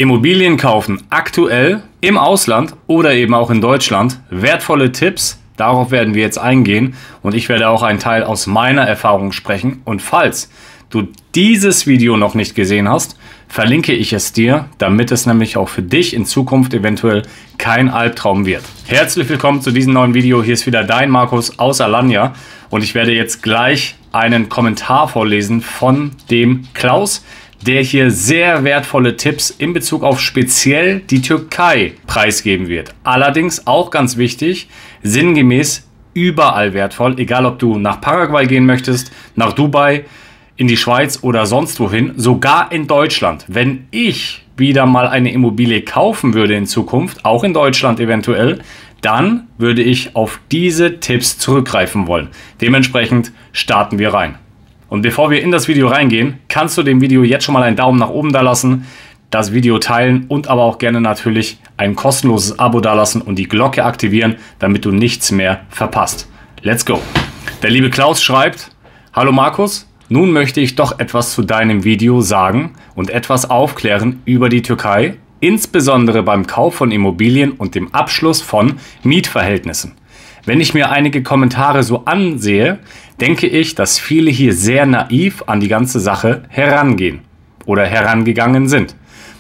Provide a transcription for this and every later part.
Immobilien kaufen aktuell im Ausland oder eben auch in Deutschland. Wertvolle Tipps, darauf werden wir jetzt eingehen und ich werde auch einen Teil aus meiner Erfahrung sprechen. Und falls du dieses Video noch nicht gesehen hast, verlinke ich es dir, damit es nämlich auch für dich in Zukunft eventuell kein Albtraum wird. Herzlich willkommen zu diesem neuen Video. Hier ist wieder dein Markus aus Alanya und ich werde jetzt gleich einen Kommentar vorlesen von dem Klaus, der hier sehr wertvolle Tipps in Bezug auf speziell die Türkei preisgeben wird. Allerdings auch ganz wichtig, sinngemäß überall wertvoll, egal ob du nach Paraguay gehen möchtest, nach Dubai, in die Schweiz oder sonst wohin, sogar in Deutschland. Wenn ich wieder mal eine Immobilie kaufen würde in Zukunft, auch in Deutschland eventuell, dann würde ich auf diese Tipps zurückgreifen wollen. Dementsprechend starten wir rein. Und bevor wir in das Video reingehen, kannst du dem Video jetzt schon mal einen Daumen nach oben da lassen, das Video teilen und aber auch gerne natürlich ein kostenloses Abo da lassen und die Glocke aktivieren, damit du nichts mehr verpasst. Let's go! Der liebe Klaus schreibt: Hallo Markus, nun möchte ich doch etwas zu deinem Video sagen und etwas aufklären über die Türkei, insbesondere beim Kauf von Immobilien und dem Abschluss von Mietverhältnissen. Wenn ich mir einige Kommentare so ansehe, denke ich, dass viele hier sehr naiv an die ganze Sache herangehen oder herangegangen sind.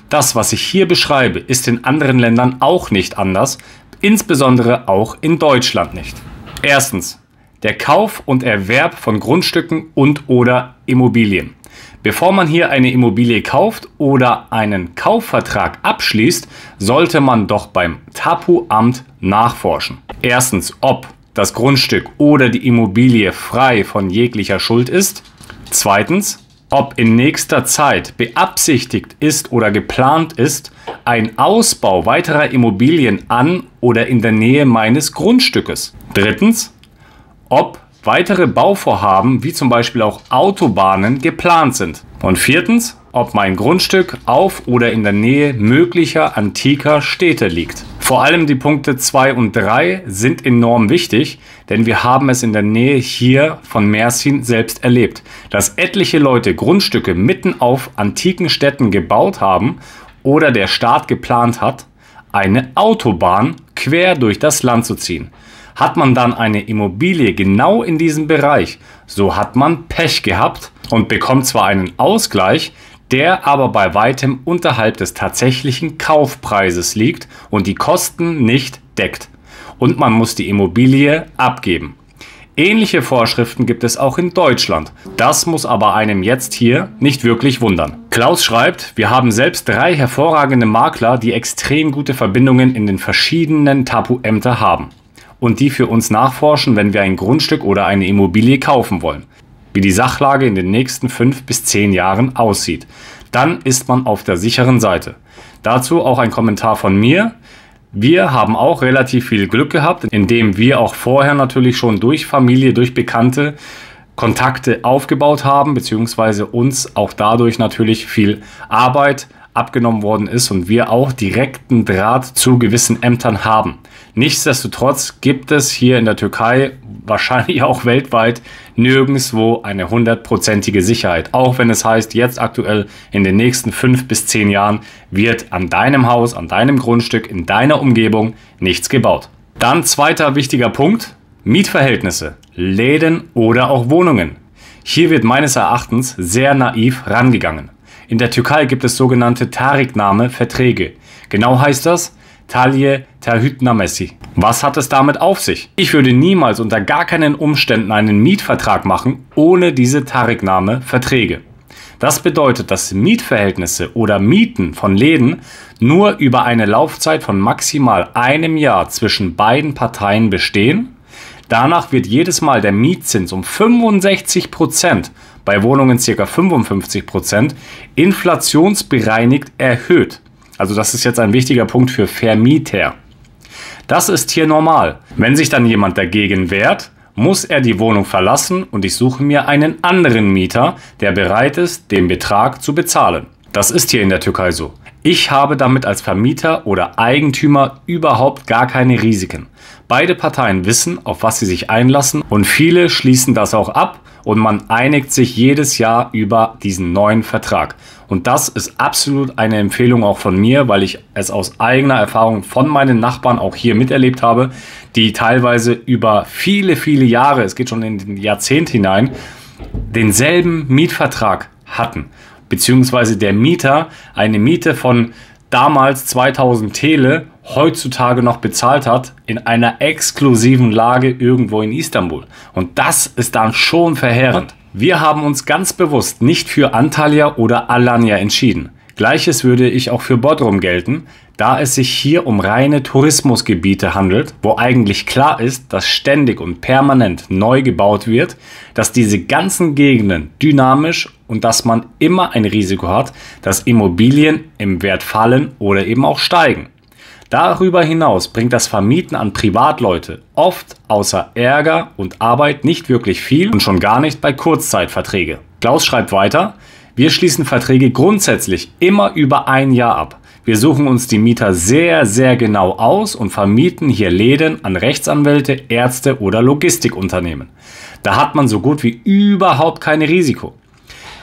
Das, was ich hier beschreibe, ist in anderen Ländern auch nicht anders, insbesondere auch in Deutschland nicht. Erstens, der Kauf und Erwerb von Grundstücken und/oder Immobilien. Bevor man hier eine Immobilie kauft oder einen Kaufvertrag abschließt, sollte man doch beim Tapu-Amt nachforschen. Erstens, ob das Grundstück oder die Immobilie frei von jeglicher Schuld ist. Zweitens, ob in nächster Zeit beabsichtigt ist oder geplant ist, ein Ausbau weiterer Immobilien an oder in der Nähe meines Grundstückes. Drittens, ob weitere Bauvorhaben, wie zum Beispiel auch Autobahnen, geplant sind. Und viertens, ob mein Grundstück auf oder in der Nähe möglicher antiker Städte liegt. Vor allem die Punkte 2 und 3 sind enorm wichtig, denn wir haben es in der Nähe hier von Mersin selbst erlebt, dass etliche Leute Grundstücke mitten auf antiken Städten gebaut haben oder der Staat geplant hat, eine Autobahn quer durch das Land zu ziehen. Hat man dann eine Immobilie genau in diesem Bereich, so hat man Pech gehabt und bekommt zwar einen Ausgleich, der aber bei weitem unterhalb des tatsächlichen Kaufpreises liegt und die Kosten nicht deckt. Und man muss die Immobilie abgeben. Ähnliche Vorschriften gibt es auch in Deutschland. Das muss aber einem jetzt hier nicht wirklich wundern. Klaus schreibt: Wir haben selbst 3 hervorragende Makler, die extrem gute Verbindungen in den verschiedenen Tapu-Ämter haben und die für uns nachforschen, wenn wir ein Grundstück oder eine Immobilie kaufen wollen, wie die Sachlage in den nächsten 5 bis 10 Jahren aussieht. Dann ist man auf der sicheren Seite. Dazu auch ein Kommentar von mir. Wir haben auch relativ viel Glück gehabt, indem wir auch vorher natürlich schon durch Familie, durch Bekannte Kontakte aufgebaut haben, beziehungsweise uns auch dadurch natürlich viel Arbeit abgenommen worden ist und wir auch direkten Draht zu gewissen Ämtern haben. Nichtsdestotrotz gibt es hier in der Türkei, wahrscheinlich auch weltweit, nirgendwo eine 100%ige Sicherheit. Auch wenn es heißt, jetzt aktuell in den nächsten 5 bis 10 Jahren wird an deinem Haus, an deinem Grundstück, in deiner Umgebung nichts gebaut. Dann zweiter wichtiger Punkt: Mietverhältnisse, Läden oder auch Wohnungen. Hier wird meines Erachtens sehr naiv rangegangen. In der Türkei gibt es sogenannte Tarikname-Verträge. Genau heißt das Talye Taahhütnamesi. Was hat es damit auf sich? Ich würde niemals unter gar keinen Umständen einen Mietvertrag machen ohne diese Tarikname-Verträge. Das bedeutet, dass Mietverhältnisse oder Mieten von Läden nur über eine Laufzeit von maximal einem Jahr zwischen beiden Parteien bestehen. Danach wird jedes Mal der Mietzins um 65%, bei Wohnungen ca. 55%, inflationsbereinigt erhöht. Also das ist jetzt ein wichtiger Punkt für Vermieter. Das ist hier normal. Wenn sich dann jemand dagegen wehrt, muss er die Wohnung verlassen und ich suche mir einen anderen Mieter, der bereit ist, den Betrag zu bezahlen. Das ist hier in der Türkei so. Ich habe damit als Vermieter oder Eigentümer überhaupt gar keine Risiken. Beide Parteien wissen, auf was sie sich einlassen und viele schließen das auch ab und man einigt sich jedes Jahr über diesen neuen Vertrag. Und das ist absolut eine Empfehlung auch von mir, weil ich es aus eigener Erfahrung von meinen Nachbarn auch hier miterlebt habe, die teilweise über viele, viele Jahre, es geht schon in den Jahrzehnt hinein, denselben Mietvertrag hatten. Beziehungsweise der Mieter eine Miete von damals 2000 Tele heutzutage noch bezahlt hat in einer exklusiven Lage irgendwo in Istanbul. Und das ist dann schon verheerend. Wir haben uns ganz bewusst nicht für Antalya oder Alanya entschieden. Gleiches würde ich auch für Bodrum gelten, da es sich hier um reine Tourismusgebiete handelt, wo eigentlich klar ist, dass ständig und permanent neu gebaut wird, dass diese ganzen Gegenden dynamisch und dass man immer ein Risiko hat, dass Immobilien im Wert fallen oder eben auch steigen. Darüber hinaus bringt das Vermieten an Privatleute oft außer Ärger und Arbeit nicht wirklich viel und schon gar nicht bei Kurzzeitverträge. Klaus schreibt weiter: Wir schließen Verträge grundsätzlich immer über ein Jahr ab. Wir suchen uns die Mieter sehr, sehr genau aus und vermieten hier Läden an Rechtsanwälte, Ärzte oder Logistikunternehmen. Da hat man so gut wie überhaupt kein Risiko.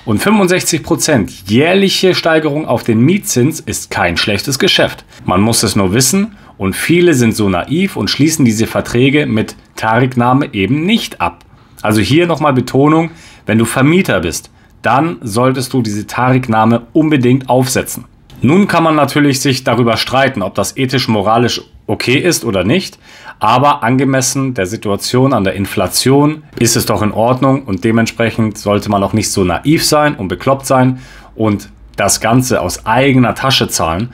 Und 65% jährliche Steigerung auf den Mietzins ist kein schlechtes Geschäft. Man muss es nur wissen und viele sind so naiv und schließen diese Verträge mit Tariknahme eben nicht ab. Also hier nochmal Betonung, wenn du Vermieter bist, dann solltest du diese Tariknahme unbedingt aufsetzen. Nun kann man natürlich sich darüber streiten, ob das ethisch-moralisch okay ist oder nicht, aber angemessen der Situation an der Inflation ist es doch in Ordnung und dementsprechend sollte man auch nicht so naiv sein und bekloppt sein und das Ganze aus eigener Tasche zahlen,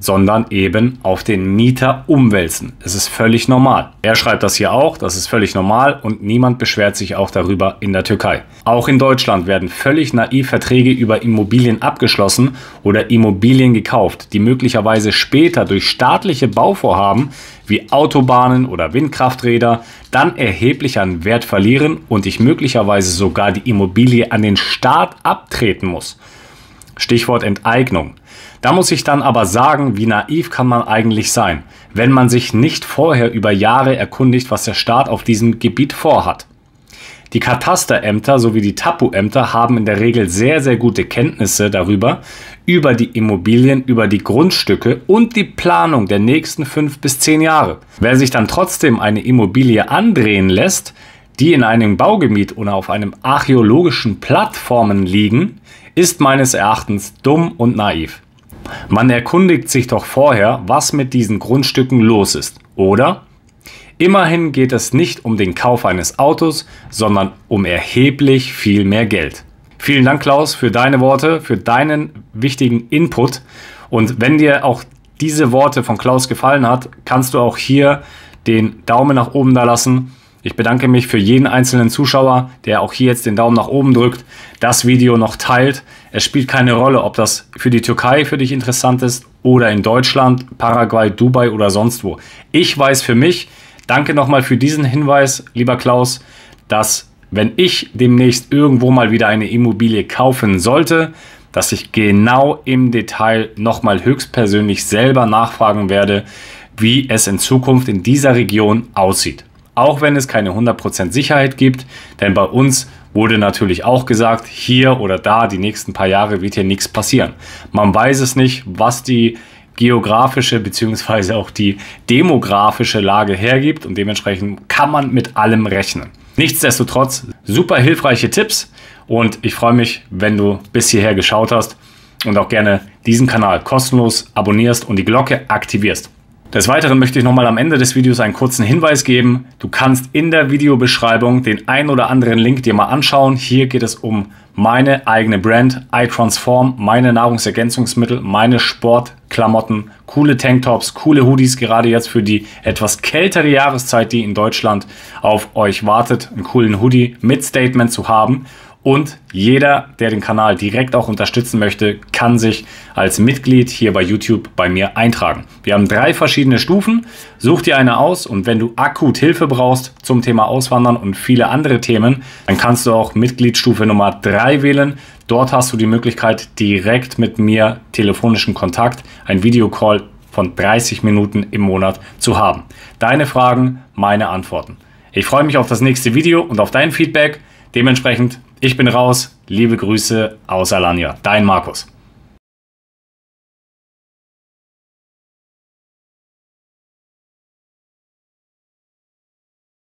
sondern eben auf den Mieter umwälzen. Es ist völlig normal. Er schreibt das hier auch, das ist völlig normal und niemand beschwert sich auch darüber in der Türkei. Auch in Deutschland werden völlig naiv Verträge über Immobilien abgeschlossen oder Immobilien gekauft, die möglicherweise später durch staatliche Bauvorhaben wie Autobahnen oder Windkrafträder dann erheblich an Wert verlieren und ich möglicherweise sogar die Immobilie an den Staat abtreten muss. Stichwort Enteignung. Da muss ich dann aber sagen, wie naiv kann man eigentlich sein, wenn man sich nicht vorher über Jahre erkundigt, was der Staat auf diesem Gebiet vorhat. Die Katasterämter sowie die Tapu-Ämter haben in der Regel sehr, sehr gute Kenntnisse darüber, über die Immobilien, über die Grundstücke und die Planung der nächsten 5 bis 10 Jahre. Wer sich dann trotzdem eine Immobilie andrehen lässt, die in einem Baugebiet oder auf einem archäologischen Plattformen liegen, ist meines Erachtens dumm und naiv. Man erkundigt sich doch vorher, was mit diesen Grundstücken los ist, oder? Immerhin geht es nicht um den Kauf eines Autos, sondern um erheblich viel mehr Geld. Vielen Dank, Klaus, für deine Worte, für deinen wichtigen Input. Und wenn dir auch diese Worte von Klaus gefallen hat, kannst du auch hier den Daumen nach oben da lassen. Ich bedanke mich für jeden einzelnen Zuschauer, der auch hier jetzt den Daumen nach oben drückt, das Video noch teilt. Es spielt keine Rolle, ob das für die Türkei für dich interessant ist oder in Deutschland, Paraguay, Dubai oder sonst wo. Ich weiß für mich, danke nochmal für diesen Hinweis, lieber Klaus, dass wenn ich demnächst irgendwo mal wieder eine Immobilie kaufen sollte, dass ich genau im Detail nochmal höchstpersönlich selber nachfragen werde, wie es in Zukunft in dieser Region aussieht. Auch wenn es keine 100% Sicherheit gibt, denn bei uns wurde natürlich auch gesagt, hier oder da die nächsten paar Jahre wird hier nichts passieren. Man weiß es nicht, was die geografische bzw. auch die demografische Lage hergibt und dementsprechend kann man mit allem rechnen. Nichtsdestotrotz super hilfreiche Tipps und ich freue mich, wenn du bis hierher geschaut hast und auch gerne diesen Kanal kostenlos abonnierst und die Glocke aktivierst. Des Weiteren möchte ich nochmal am Ende des Videos einen kurzen Hinweis geben. Du kannst in der Videobeschreibung den ein oder anderen Link dir mal anschauen. Hier geht es um meine eigene Brand, iTransform, meine Nahrungsergänzungsmittel, meine Sportklamotten, coole Tanktops, coole Hoodies, gerade jetzt für die etwas kältere Jahreszeit, die in Deutschland auf euch wartet, einen coolen Hoodie mit Statement zu haben. Und jeder, der den Kanal direkt auch unterstützen möchte, kann sich als Mitglied hier bei YouTube bei mir eintragen. Wir haben 3 verschiedene Stufen. Such dir eine aus und wenn du akut Hilfe brauchst zum Thema Auswandern und viele andere Themen, dann kannst du auch Mitgliedsstufe Nummer 3 wählen. Dort hast du die Möglichkeit, direkt mit mir telefonischen Kontakt, ein Videocall von 30 Minuten im Monat zu haben. Deine Fragen, meine Antworten. Ich freue mich auf das nächste Video und auf dein Feedback. Dementsprechend, ich bin raus. Liebe Grüße aus Alanya. Dein Markus.